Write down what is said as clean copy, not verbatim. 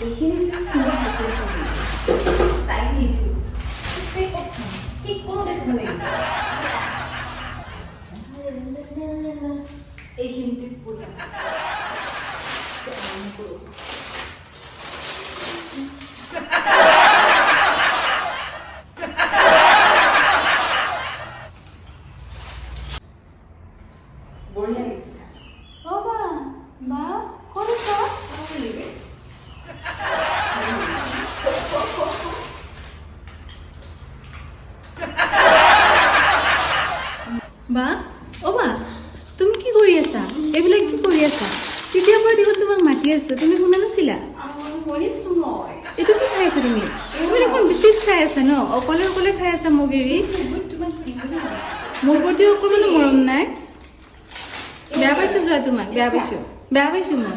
এইখিনি চিন্তা তাই নিদিওঁ ঠিক কোনো দেখিব লাগিব এইখিনিতে পৰিয়াল কৰোঁ বঢ়িয়া লাগিছে অ' বা ক'ত আছা? বা অ' বা তুমি কি কৰি আছা? এইবিলাক কি কৰি আছা? তেতিয়াৰ পৰা দেখোন তোমাক মাতি আছো, তুমি শুনা নাছিলা? শুনিছোঁ মই এইটো কি খাই আছা তুমি? তুমি দেখোন বিচিট খাই আছা ন? অকলে অকলে খাই আছা মোক এৰি। তোমাক দিবলৈ মোৰ প্ৰতি অকণমানো মৰম নাই? বেয়া পাইছো যোৱা তোমাক, বেয়া পাইছো মই।